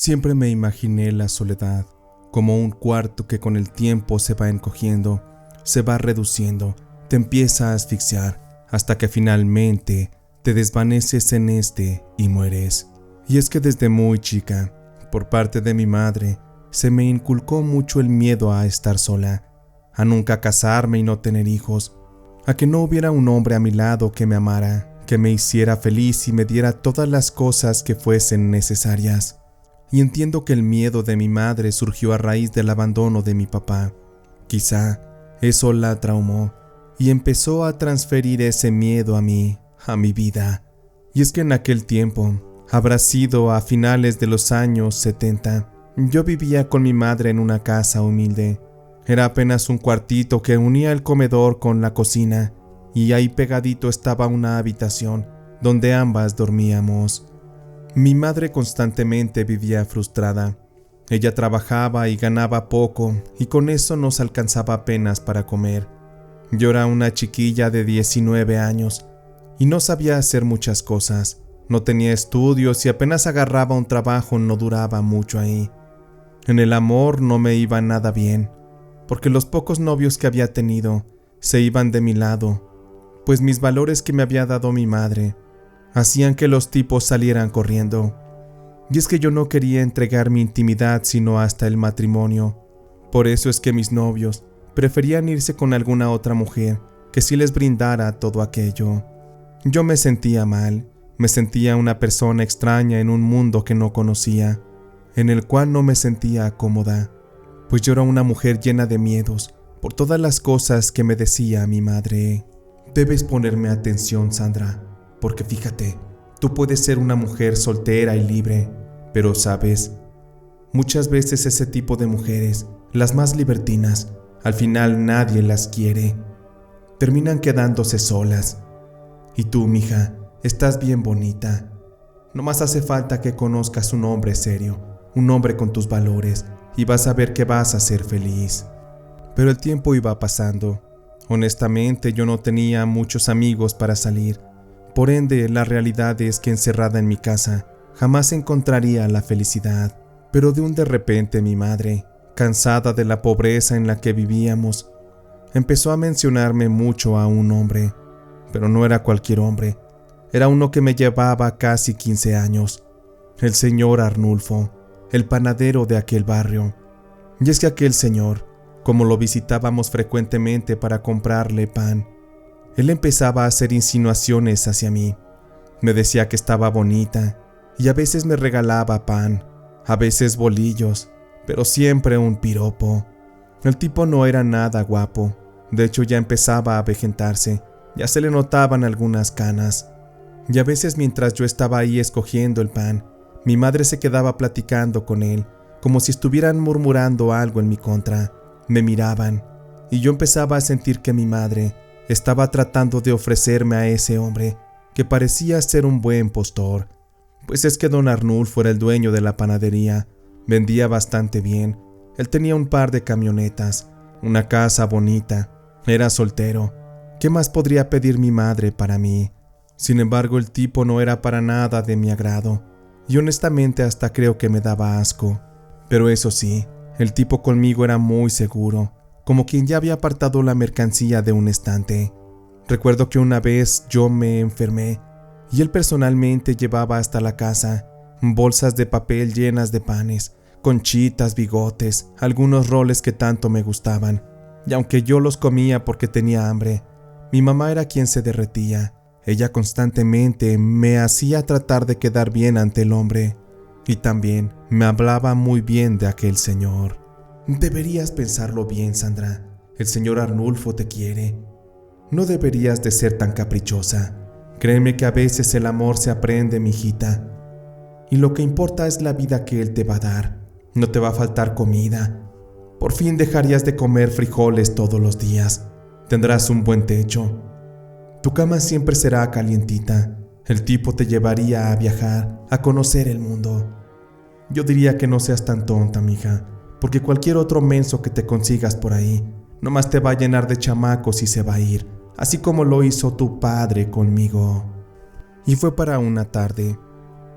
Siempre me imaginé la soledad como un cuarto que con el tiempo se va encogiendo, se va reduciendo, te empieza a asfixiar, hasta que finalmente te desvaneces en este y mueres. Y es que desde muy chica, por parte de mi madre, se me inculcó mucho el miedo a estar sola, a nunca casarme y no tener hijos, a que no hubiera un hombre a mi lado que me amara, que me hiciera feliz y me diera todas las cosas que fuesen necesarias. Y entiendo que el miedo de mi madre surgió a raíz del abandono de mi papá. Quizá eso la traumó y empezó a transferir ese miedo a mí, a mi vida. Y es que en aquel tiempo, habrá sido a finales de los años 70, yo vivía con mi madre en una casa humilde. Era apenas un cuartito que unía el comedor con la cocina, y ahí pegadito estaba una habitación donde ambas dormíamos. Mi madre constantemente vivía frustrada. Ella trabajaba y ganaba poco, y con eso nos alcanzaba apenas para comer. Yo era una chiquilla de 19 años, y no sabía hacer muchas cosas. No tenía estudios y apenas agarraba un trabajo no duraba mucho ahí. En el amor no me iba nada bien, porque los pocos novios que había tenido se iban de mi lado, pues mis valores que me había dado mi madre hacían que los tipos salieran corriendo. Y es que yo no quería entregar mi intimidad sino hasta el matrimonio. Por eso es que mis novios preferían irse con alguna otra mujer que sí les brindara todo aquello. Yo me sentía mal, me sentía una persona extraña en un mundo que no conocía, en el cual no me sentía cómoda, pues yo era una mujer llena de miedos por todas las cosas que me decía mi madre. Debes ponerme atención, Sandra, porque fíjate, tú puedes ser una mujer soltera y libre, pero sabes, muchas veces ese tipo de mujeres, las más libertinas, al final nadie las quiere. Terminan quedándose solas. Y tú, mija, estás bien bonita. Nomás hace falta que conozcas un hombre serio, un hombre con tus valores, y vas a ver que vas a ser feliz. Pero el tiempo iba pasando. Honestamente, yo no tenía muchos amigos para salir. Por ende, la realidad es que encerrada en mi casa, jamás encontraría la felicidad. Pero de repente mi madre, cansada de la pobreza en la que vivíamos, empezó a mencionarme mucho a un hombre. Pero no era cualquier hombre, era uno que me llevaba casi 15 años, el señor Arnulfo, el panadero de aquel barrio. Y es que aquel señor, como lo visitábamos frecuentemente para comprarle pan, él empezaba a hacer insinuaciones hacia mí. Me decía que estaba bonita y a veces me regalaba pan, a veces bolillos, pero siempre un piropo. El tipo no era nada guapo, de hecho ya empezaba a avejentarse, ya se le notaban algunas canas. Y a veces mientras yo estaba ahí escogiendo el pan, mi madre se quedaba platicando con él, como si estuvieran murmurando algo en mi contra. Me miraban, y yo empezaba a sentir que mi madre estaba tratando de ofrecerme a ese hombre que parecía ser un buen postor. Pues es que don Arnulfo era el dueño de la panadería, vendía bastante bien, él tenía un par de camionetas, una casa bonita, era soltero. ¿Qué más podría pedir mi madre para mí? Sin embargo, el tipo no era para nada de mi agrado, y honestamente hasta creo que me daba asco. Pero eso sí, el tipo conmigo era muy seguro, como quien ya había apartado la mercancía de un estante. Recuerdo que una vez yo me enfermé, y él personalmente llevaba hasta la casa bolsas de papel llenas de panes, conchitas, bigotes, algunos roles que tanto me gustaban, y aunque yo los comía porque tenía hambre, mi mamá era quien se derretía. Ella constantemente me hacía tratar de quedar bien ante el hombre, y también me hablaba muy bien de aquel señor. Deberías pensarlo bien, Sandra. El señor Arnulfo te quiere. No deberías de ser tan caprichosa. Créeme que a veces el amor se aprende, mijita. Y lo que importa es la vida que él te va a dar. No te va a faltar comida. Por fin dejarías de comer frijoles todos los días. Tendrás un buen techo. Tu cama siempre será calientita. El tipo te llevaría a viajar, a conocer el mundo. Yo diría que no seas tan tonta, mija, porque cualquier otro menso que te consigas por ahí, nomás te va a llenar de chamacos y se va a ir, así como lo hizo tu padre conmigo. Y fue para una tarde.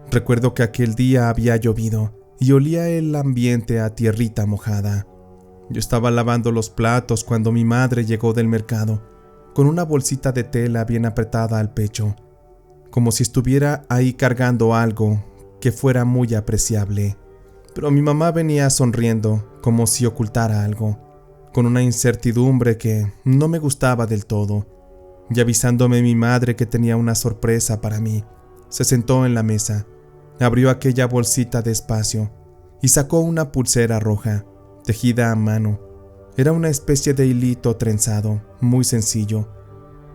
Recuerdo que aquel día había llovido, y olía el ambiente a tierrita mojada. Yo estaba lavando los platos cuando mi madre llegó del mercado, con una bolsita de tela bien apretada al pecho, como si estuviera ahí cargando algo que fuera muy apreciable. Pero mi mamá venía sonriendo, como si ocultara algo, con una incertidumbre que no me gustaba del todo, y avisándome mi madre que tenía una sorpresa para mí. Se sentó en la mesa, abrió aquella bolsita despacio y sacó una pulsera roja, tejida a mano. Era una especie de hilito trenzado, muy sencillo.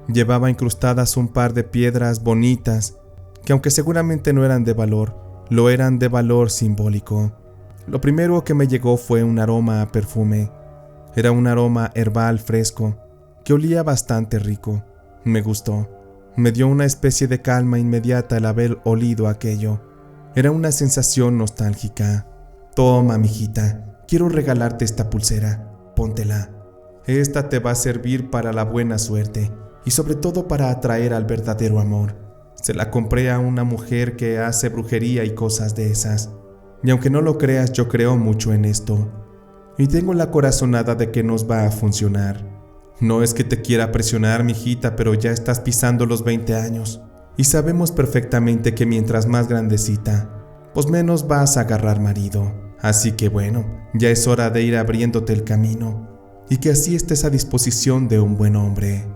Llevaba incrustadas un par de piedras bonitas, que aunque seguramente no eran de valor, lo eran de valor simbólico. Lo primero que me llegó fue un aroma a perfume. Era un aroma herbal fresco, que olía bastante rico. Me gustó. Me dio una especie de calma inmediata el haber olido aquello. Era una sensación nostálgica. Toma, mijita, quiero regalarte esta pulsera. Póntela. Esta te va a servir para la buena suerte y sobre todo para atraer al verdadero amor. Se la compré a una mujer que hace brujería y cosas de esas. Y aunque no lo creas, yo creo mucho en esto. Y tengo la corazonada de que nos va a funcionar. No es que te quiera presionar, mijita, pero ya estás pisando los 20 años. Y sabemos perfectamente que mientras más grandecita, pues menos vas a agarrar marido. Así que bueno, ya es hora de ir abriéndote el camino. Y que así estés a disposición de un buen hombre.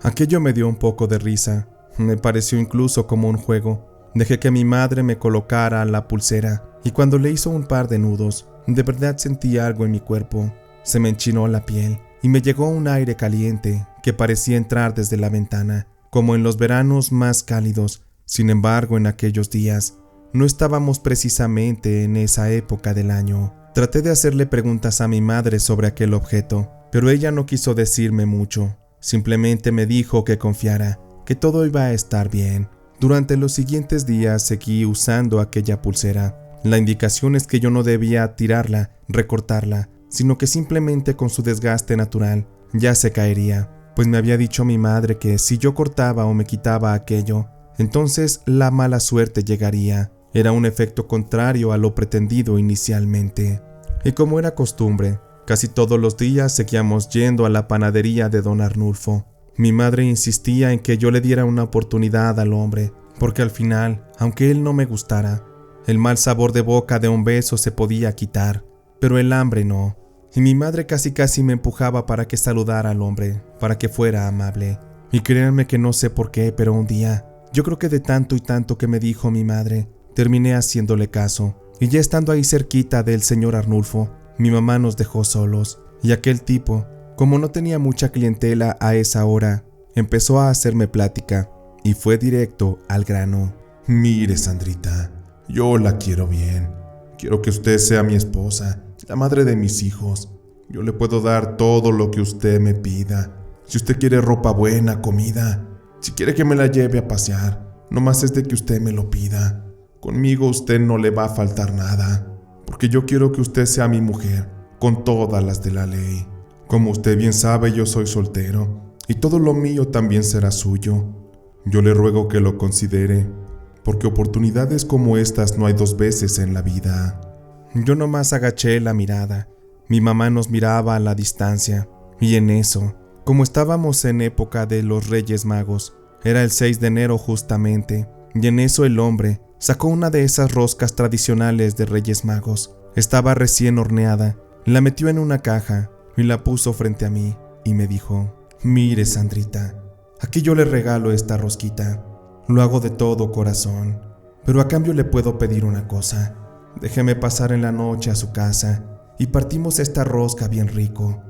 Aquello me dio un poco de risa. Me pareció incluso como un juego. Dejé que mi madre me colocara la pulsera y cuando le hizo un par de nudos, de verdad sentí algo en mi cuerpo. Se me enchinó la piel y me llegó un aire caliente que parecía entrar desde la ventana, como en los veranos más cálidos. Sin embargo, en aquellos días, no estábamos precisamente en esa época del año. Traté de hacerle preguntas a mi madre sobre aquel objeto, pero ella no quiso decirme mucho. Simplemente me dijo que confiara, que todo iba a estar bien. Durante los siguientes días seguí usando aquella pulsera. La indicación es que yo no debía tirarla, recortarla, sino que simplemente con su desgaste natural ya se caería, pues me había dicho mi madre que si yo cortaba o me quitaba aquello, entonces la mala suerte llegaría. Era un efecto contrario a lo pretendido inicialmente. Y como era costumbre, casi todos los días seguíamos yendo a la panadería de don Arnulfo. Mi madre insistía en que yo le diera una oportunidad al hombre, porque al final, aunque él no me gustara, el mal sabor de boca de un beso se podía quitar, pero el hambre no. Y mi madre casi me empujaba para que saludara al hombre, para que fuera amable. Y créanme que no sé por qué, pero un día, yo creo que de tanto y tanto que me dijo mi madre, terminé haciéndole caso. Y ya estando ahí cerquita del señor Arnulfo, mi mamá nos dejó solos, y aquel tipo, como no tenía mucha clientela a esa hora, empezó a hacerme plática y fue directo al grano. Mire, Sandrita, yo la quiero bien. Quiero que usted sea mi esposa, la madre de mis hijos. Yo le puedo dar todo lo que usted me pida. Si usted quiere ropa buena, comida, si quiere que me la lleve a pasear, nomás es de que usted me lo pida. Conmigo usted no le va a faltar nada, porque yo quiero que usted sea mi mujer, con todas las de la ley. Como usted bien sabe, yo soy soltero, y todo lo mío también será suyo. Yo le ruego que lo considere, porque oportunidades como estas no hay dos veces en la vida. Yo nomás agaché la mirada. Mi mamá nos miraba a la distancia, y en eso, como estábamos en época de los Reyes Magos, era el 6 de enero justamente, y en eso el hombre sacó una de esas roscas tradicionales de Reyes Magos. Estaba recién horneada, la metió en una caja y la puso frente a mí y me dijo: mire, Sandrita, aquí yo le regalo esta rosquita. Lo hago de todo corazón, pero a cambio le puedo pedir una cosa. Déjeme pasar en la noche a su casa y partimos esta rosca bien rico,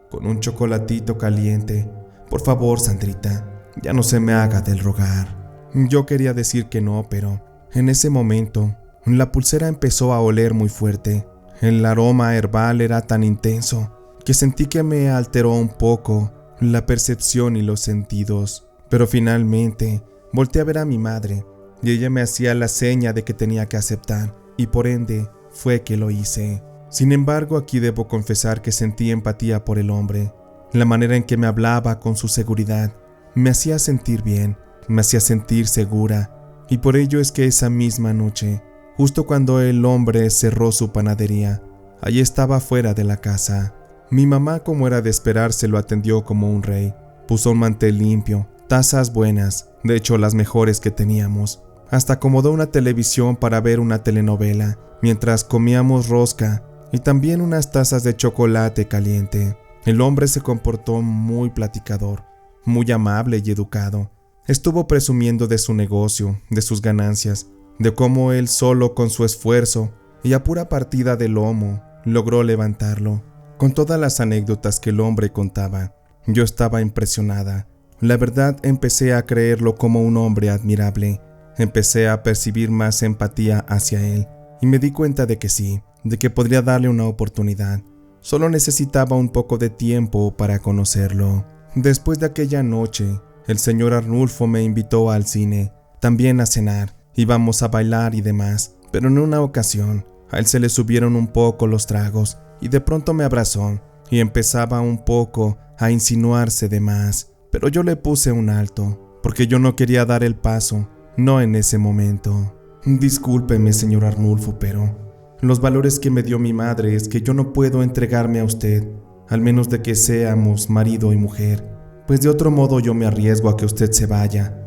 con un chocolatito caliente. Por favor, Sandrita, ya no se me haga del rogar. Yo quería decir que no, pero en ese momento la pulsera empezó a oler muy fuerte. El aroma herbal era tan intenso que sentí que me alteró un poco la percepción y los sentidos. Pero finalmente volteé a ver a mi madre y ella me hacía la seña de que tenía que aceptar, y por ende fue que lo hice. Sin embargo, aquí debo confesar que sentí empatía por el hombre. La manera en que me hablaba con su seguridad me hacía sentir bien, me hacía sentir segura, Y por ello es que esa misma noche, justo cuando el hombre cerró su panadería, allí estaba fuera de la casa. Mi mamá, como era de esperarse, lo atendió como un rey. Puso un mantel limpio, tazas buenas, de hecho las mejores que teníamos. Hasta acomodó una televisión para ver una telenovela, mientras comíamos rosca y también unas tazas de chocolate caliente. El hombre se comportó muy platicador, muy amable y educado. Estuvo presumiendo de su negocio, de sus ganancias, de cómo él solo con su esfuerzo y a pura partida de lomo logró levantarlo. Con todas las anécdotas que el hombre contaba, yo estaba impresionada. La verdad, empecé a creerlo como un hombre admirable. Empecé a percibir más empatía hacia él y me di cuenta de que sí, de que podría darle una oportunidad. Solo necesitaba un poco de tiempo para conocerlo. Después de aquella noche, el señor Arnulfo me invitó al cine, también a cenar, íbamos a bailar y demás, pero en una ocasión, a él se le subieron un poco los tragos y de pronto me abrazó y empezaba un poco a insinuarse de más, pero yo le puse un alto, porque yo no quería dar el paso, no en ese momento. Discúlpeme, señor Arnulfo, pero los valores que me dio mi madre es que yo no puedo entregarme a usted, al menos de que seamos marido y mujer, pues de otro modo yo me arriesgo a que usted se vaya,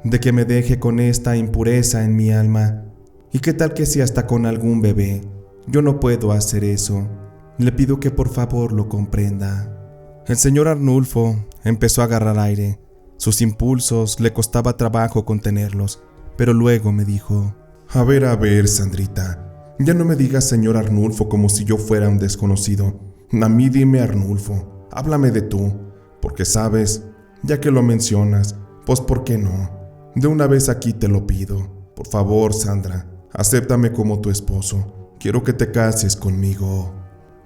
de que me deje con esta impureza en mi alma. ¿Y qué tal que si hasta con algún bebé? Yo no puedo hacer eso. Le pido que por favor lo comprenda. El señor Arnulfo empezó a agarrar aire. Sus impulsos le costaba trabajo contenerlos, pero luego me dijo: A ver, Sandrita, ya no me digas señor Arnulfo como si yo fuera un desconocido. A mí dime Arnulfo, háblame de tú, porque sabes, ya que lo mencionas, pues ¿por qué no? De una vez aquí te lo pido. Por favor, Sandra, acéptame como tu esposo. Quiero que te cases conmigo.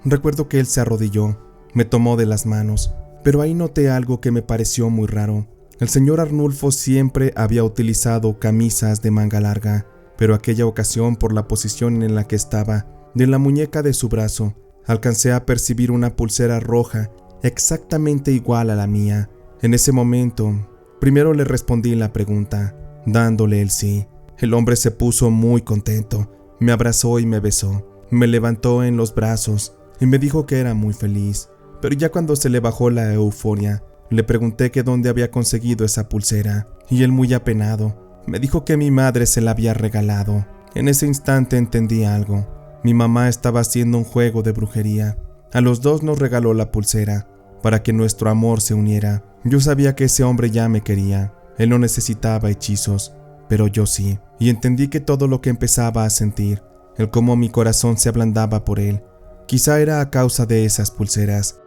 Recuerdo que él se arrodilló, me tomó de las manos, pero ahí noté algo que me pareció muy raro. El señor Arnulfo siempre había utilizado camisas de manga larga, pero aquella ocasión, por la posición en la que estaba, de la muñeca de su brazo, alcancé a percibir una pulsera roja exactamente igual a la mía. En ese momento, primero le respondí la pregunta, dándole el sí. El hombre se puso muy contento, me abrazó y me besó, me levantó en los brazos y me dijo que era muy feliz. Pero ya cuando se le bajó la euforia, le pregunté que dónde había conseguido esa pulsera, y él, muy apenado, me dijo que mi madre se la había regalado. En ese instante entendí algo. Mi mamá estaba haciendo un juego de brujería. A los dos nos regaló la pulsera para que nuestro amor se uniera. Yo sabía que ese hombre ya me quería. Él no necesitaba hechizos, pero yo sí. Y entendí que todo lo que empezaba a sentir, el cómo mi corazón se ablandaba por él, quizá era a causa de esas pulseras.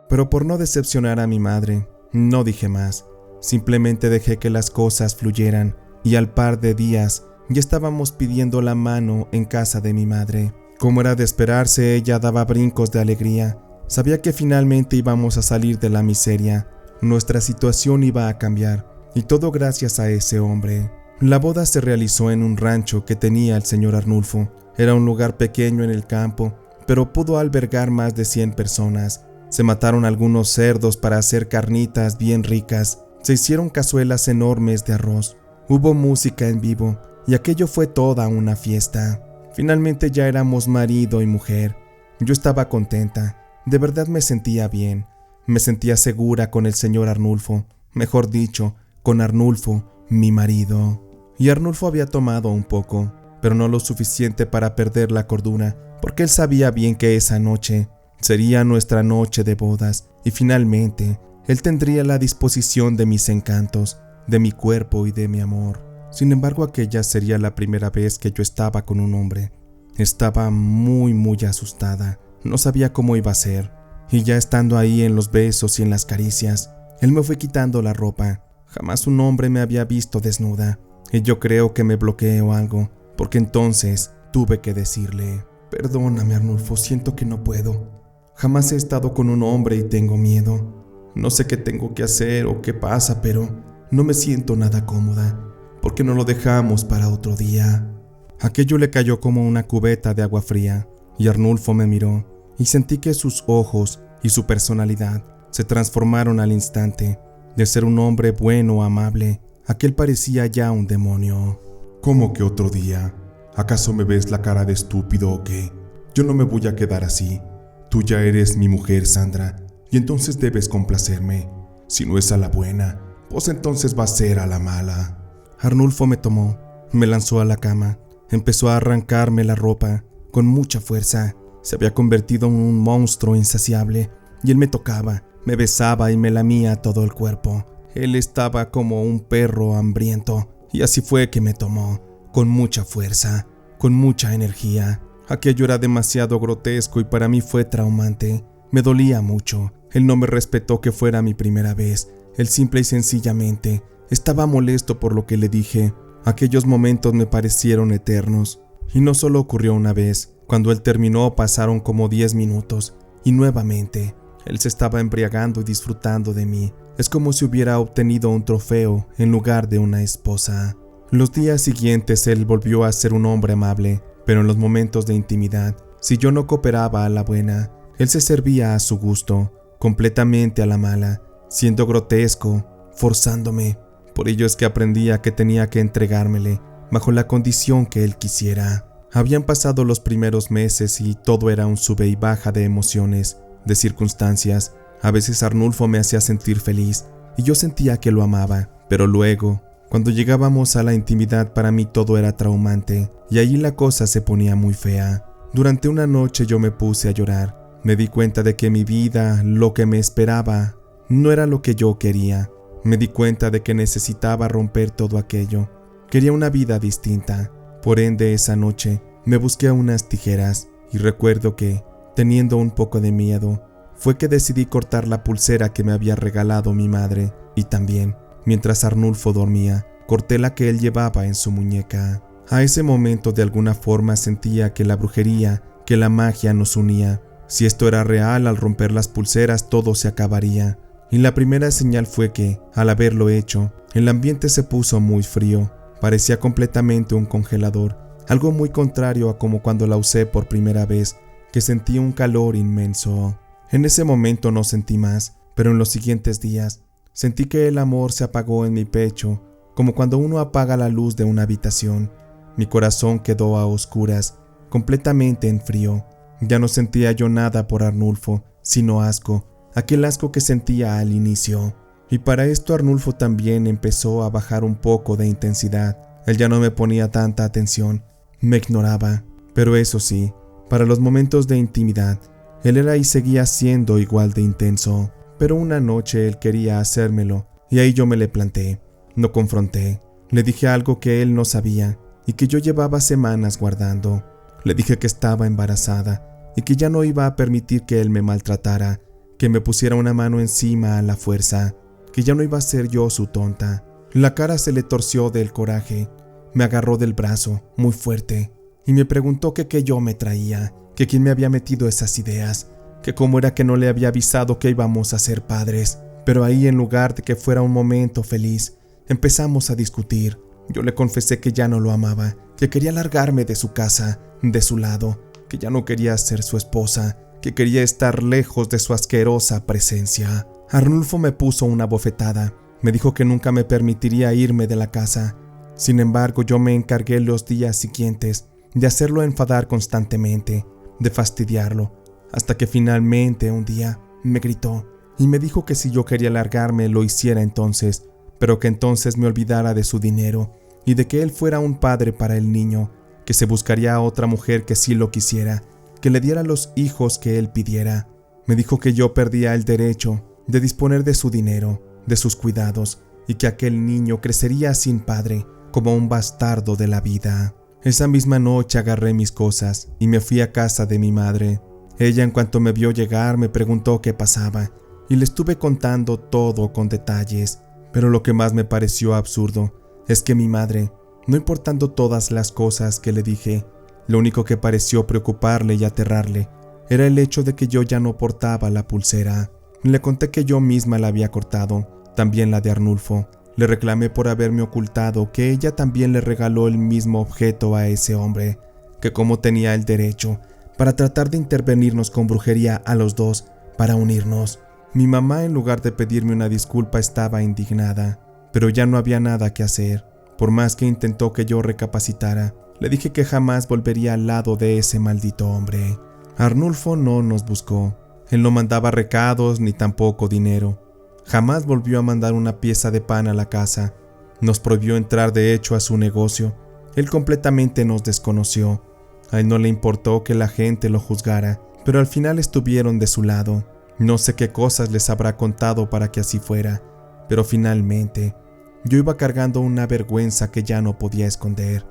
Pero por no decepcionar a mi madre, no dije más. Simplemente dejé que las cosas fluyeran y al par de días ya estábamos pidiendo la mano en casa de mi madre. Como era de esperarse, ella daba brincos de alegría. Sabía que finalmente íbamos a salir de la miseria. Nuestra situación iba a cambiar, y todo gracias a ese hombre. La boda se realizó en un rancho que tenía el señor Arnulfo. Era un lugar pequeño en el campo, pero pudo albergar más de 100 personas. Se mataron algunos cerdos para hacer carnitas bien ricas. Se hicieron cazuelas enormes de arroz. Hubo música en vivo, y aquello fue toda una fiesta. Finalmente ya éramos marido y mujer. Yo estaba contenta. De verdad me sentía bien. Me sentía segura con el señor Arnulfo. Mejor dicho, con Arnulfo, mi marido. Y Arnulfo había tomado un poco, pero no lo suficiente para perder la cordura, porque él sabía bien que esa noche sería nuestra noche de bodas, y finalmente él tendría la disposición de mis encantos, de mi cuerpo y de mi amor. Sin embargo, aquella sería la primera vez que yo estaba con un hombre. Estaba muy asustada. No sabía cómo iba a ser. Y ya estando ahí en los besos y en las caricias, él me fue quitando la ropa. Jamás un hombre me había visto desnuda. Y yo creo que me bloqueé o algo, porque entonces tuve que decirle: Perdóname, Arnulfo, siento que no puedo. Jamás he estado con un hombre y tengo miedo. No sé qué tengo que hacer o qué pasa, pero no me siento nada cómoda. ¿Por qué no lo dejamos para otro día? Aquello le cayó como una cubeta de agua fría, y Arnulfo me miró, y sentí que sus ojos y su personalidad se transformaron al instante. De ser un hombre bueno, amable, aquel parecía ya un demonio. ¿Cómo que otro día? ¿Acaso me ves la cara de estúpido o qué? Yo no me voy a quedar así. Tú ya eres mi mujer, Sandra, y entonces debes complacerme. Si no es a la buena, pues entonces va a ser a la mala. Arnulfo me tomó, me lanzó a la cama, empezó a arrancarme la ropa con mucha fuerza. Se había convertido en un monstruo insaciable y él me tocaba, me besaba y me lamía todo el cuerpo. Él estaba como un perro hambriento y así fue que me tomó, con mucha fuerza, con mucha energía. Aquello era demasiado grotesco y para mí fue traumante. Me dolía mucho. Él no me respetó que fuera mi primera vez. Él simple y sencillamente estaba molesto por lo que le dije. Aquellos momentos me parecieron eternos. Y no solo ocurrió una vez. Cuando él terminó pasaron como 10 minutos. Y nuevamente, él se estaba embriagando y disfrutando de mí. Es como si hubiera obtenido un trofeo en lugar de una esposa. Los días siguientes él volvió a ser un hombre amable, pero en los momentos de intimidad, si yo no cooperaba a la buena, él se servía a su gusto, completamente a la mala, siendo grotesco, forzándome. Por ello es que aprendía que tenía que entregármele, bajo la condición que él quisiera. Habían pasado los primeros meses y todo era un sube y baja de emociones, de circunstancias. A veces Arnulfo me hacía sentir feliz y yo sentía que lo amaba, pero luego, cuando llegábamos a la intimidad, para mí todo era traumante y allí la cosa se ponía muy fea. Durante una noche yo me puse a llorar. Me di cuenta de que mi vida, lo que me esperaba, no era lo que yo quería. Me di cuenta de que necesitaba romper todo aquello. Quería una vida distinta. Por ende, esa noche me busqué unas tijeras y recuerdo que, teniendo un poco de miedo, fue que decidí cortar la pulsera que me había regalado mi madre y también, mientras Arnulfo dormía, corté la que él llevaba en su muñeca. A ese momento de alguna forma sentía que la brujería, que la magia nos unía. Si esto era real, al romper las pulseras todo se acabaría. Y la primera señal fue que, al haberlo hecho, el ambiente se puso muy frío. Parecía completamente un congelador, algo muy contrario a como cuando la usé por primera vez, que sentí un calor inmenso. En ese momento no sentí más, pero en los siguientes días, sentí que el amor se apagó en mi pecho, como cuando uno apaga la luz de una habitación. Mi corazón quedó a oscuras, completamente en frío. Ya no sentía yo nada por Arnulfo, sino asco, aquel asco que sentía al inicio. Y para esto Arnulfo también empezó a bajar un poco de intensidad. Él ya no me ponía tanta atención, me ignoraba. Pero eso sí, para los momentos de intimidad, él era y seguía siendo igual de intenso. Pero una noche él quería hacérmelo, y ahí yo me le planté. No confronté, le dije algo que él no sabía y que yo llevaba semanas guardando. Le dije que estaba embarazada y que ya no iba a permitir que él me maltratara, que me pusiera una mano encima a la fuerza, que ya no iba a ser yo su tonta. La cara se le torció del coraje, me agarró del brazo muy fuerte y me preguntó que qué yo me traía, que quién me había metido esas ideas, que cómo era que no le había avisado que íbamos a ser padres. Pero ahí, en lugar de que fuera un momento feliz, empezamos a discutir. Yo le confesé que ya no lo amaba, que quería largarme de su casa, de su lado, que ya no quería ser su esposa, que quería estar lejos de su asquerosa presencia. Arnulfo me puso una bofetada, me dijo que nunca me permitiría irme de la casa. Sin embargo, yo me encargué los días siguientes de hacerlo enfadar constantemente, de fastidiarlo, hasta que finalmente un día me gritó y me dijo que si yo quería largarme lo hiciera entonces, pero que entonces me olvidara de su dinero y de que él fuera un padre para el niño, que se buscaría a otra mujer que sí lo quisiera, que le diera los hijos que él pidiera. Me dijo que yo perdía el derecho de disponer de su dinero, de sus cuidados, y que aquel niño crecería sin padre, como un bastardo de la vida. Esa misma noche agarré mis cosas y me fui a casa de mi madre. Ella, en cuanto me vio llegar, me preguntó qué pasaba, y le estuve contando todo con detalles. Pero lo que más me pareció absurdo es que mi madre, no importando todas las cosas que le dije, lo único que pareció preocuparle y aterrarle era el hecho de que yo ya no portaba la pulsera. Le conté que yo misma la había cortado, también la de Arnulfo. Le reclamé por haberme ocultado que ella también le regaló el mismo objeto a ese hombre, que cómo tenía el derecho para tratar de intervenirnos con brujería a los dos para unirnos. Mi mamá, en lugar de pedirme una disculpa, estaba indignada, pero ya no había nada que hacer. Por más que intentó que yo recapacitara, le dije que jamás volvería al lado de ese maldito hombre. Arnulfo no nos buscó. Él no mandaba recados ni tampoco dinero. Jamás volvió a mandar una pieza de pan a la casa. Nos prohibió entrar de hecho a su negocio. Él completamente nos desconoció. A él no le importó que la gente lo juzgara, pero al final estuvieron de su lado. No sé qué cosas les habrá contado para que así fuera, pero finalmente yo iba cargando una vergüenza que ya no podía esconder.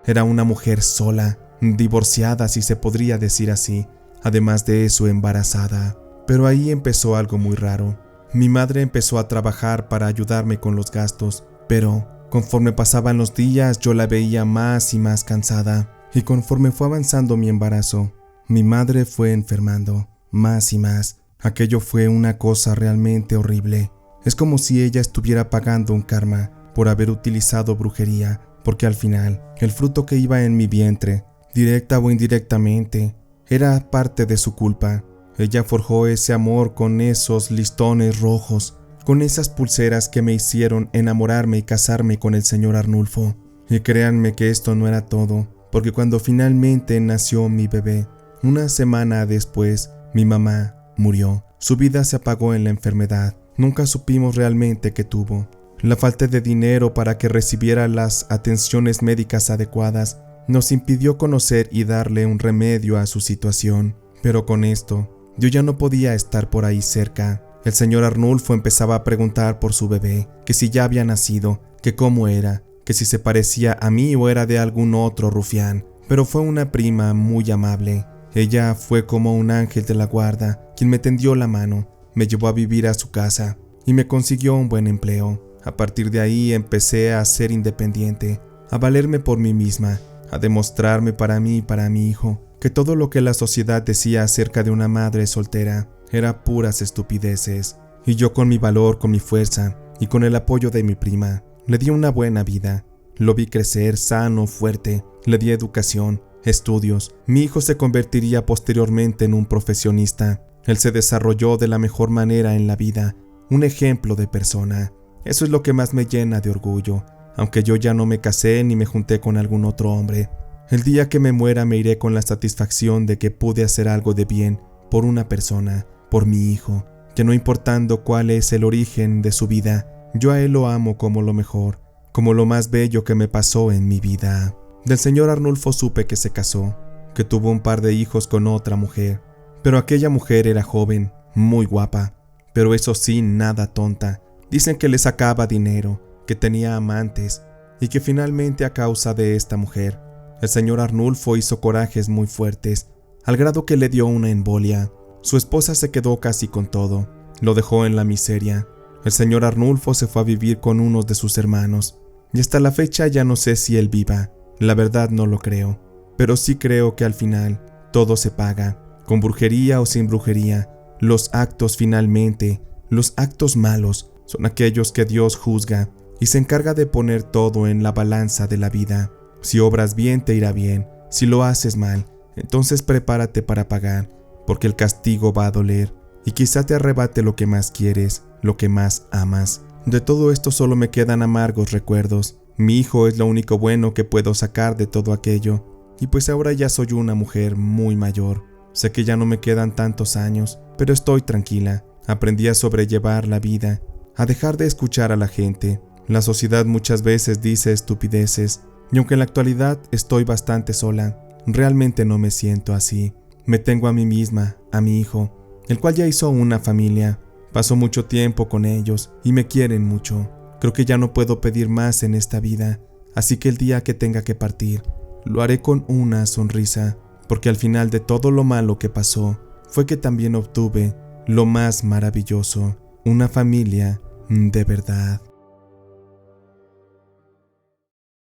Era una mujer sola, divorciada si se podría decir así, además de eso embarazada. Pero ahí empezó algo muy raro. Mi madre empezó a trabajar para ayudarme con los gastos, pero conforme pasaban los días yo la veía más y más cansada, y conforme fue avanzando mi embarazo, mi madre fue enfermando más y más. Aquello fue una cosa realmente horrible. Es como si ella estuviera pagando un karma por haber utilizado brujería, porque al final, el fruto que iba en mi vientre, directa o indirectamente, era parte de su culpa. Ella forjó ese amor con esos listones rojos, con esas pulseras que me hicieron enamorarme y casarme con el señor Arnulfo. Y créanme que esto no era todo, porque cuando finalmente nació mi bebé, una semana después, mi mamá murió. Su vida se apagó en la enfermedad. Nunca supimos realmente qué tuvo. La falta de dinero para que recibiera las atenciones médicas adecuadas nos impidió conocer y darle un remedio a su situación. Pero con esto, yo ya no podía estar por ahí cerca. El señor Arnulfo empezaba a preguntar por su bebé, que si ya había nacido, que cómo era, que si se parecía a mí o era de algún otro rufián. Pero fue una prima muy amable. Ella fue como un ángel de la guarda, quien me tendió la mano, me llevó a vivir a su casa y me consiguió un buen empleo. A partir de ahí empecé a ser independiente, a valerme por mí misma, a demostrarme para mí y para mi hijo que todo lo que la sociedad decía acerca de una madre soltera era puras estupideces. Y yo, con mi valor, con mi fuerza y con el apoyo de mi prima, le di una buena vida. Lo vi crecer sano, fuerte, le di educación, estudios. Mi hijo se convertiría posteriormente en un profesionista. Él se desarrolló de la mejor manera en la vida, un ejemplo de persona. Eso es lo que más me llena de orgullo, aunque yo ya no me casé ni me junté con algún otro hombre. El día que me muera me iré con la satisfacción de que pude hacer algo de bien por una persona, por mi hijo, que no importando cuál es el origen de su vida, yo a él lo amo como lo mejor, como lo más bello que me pasó en mi vida. Del señor Arnulfo supe que se casó, que tuvo un par de hijos con otra mujer, pero aquella mujer era joven, muy guapa, pero eso sí, nada tonta. Dicen que le sacaba dinero, que tenía amantes y que finalmente a causa de esta mujer, el señor Arnulfo hizo corajes muy fuertes, al grado que le dio una embolia. Su esposa se quedó casi con todo, lo dejó en la miseria. El señor Arnulfo se fue a vivir con unos de sus hermanos, y hasta la fecha ya no sé si él viva. La verdad no lo creo, pero sí creo que al final todo se paga, con brujería o sin brujería. Los actos finalmente, los actos malos, son aquellos que Dios juzga y se encarga de poner todo en la balanza de la vida. Si obras bien te irá bien, si lo haces mal, entonces prepárate para pagar, porque el castigo va a doler y quizá te arrebate lo que más quieres, lo que más amas. De todo esto solo me quedan amargos recuerdos. Mi hijo es lo único bueno que puedo sacar de todo aquello, y pues ahora ya soy una mujer muy mayor. Sé que ya no me quedan tantos años, pero estoy tranquila. Aprendí a sobrellevar la vida, a dejar de escuchar a la gente. La sociedad muchas veces dice estupideces, y aunque en la actualidad estoy bastante sola, realmente no me siento así. Me tengo a mí misma, a mi hijo, el cual ya hizo una familia. Paso mucho tiempo con ellos y me quieren mucho. Creo que ya no puedo pedir más en esta vida, así que el día que tenga que partir, lo haré con una sonrisa, porque al final de todo lo malo que pasó, fue que también obtuve lo más maravilloso, una familia de verdad.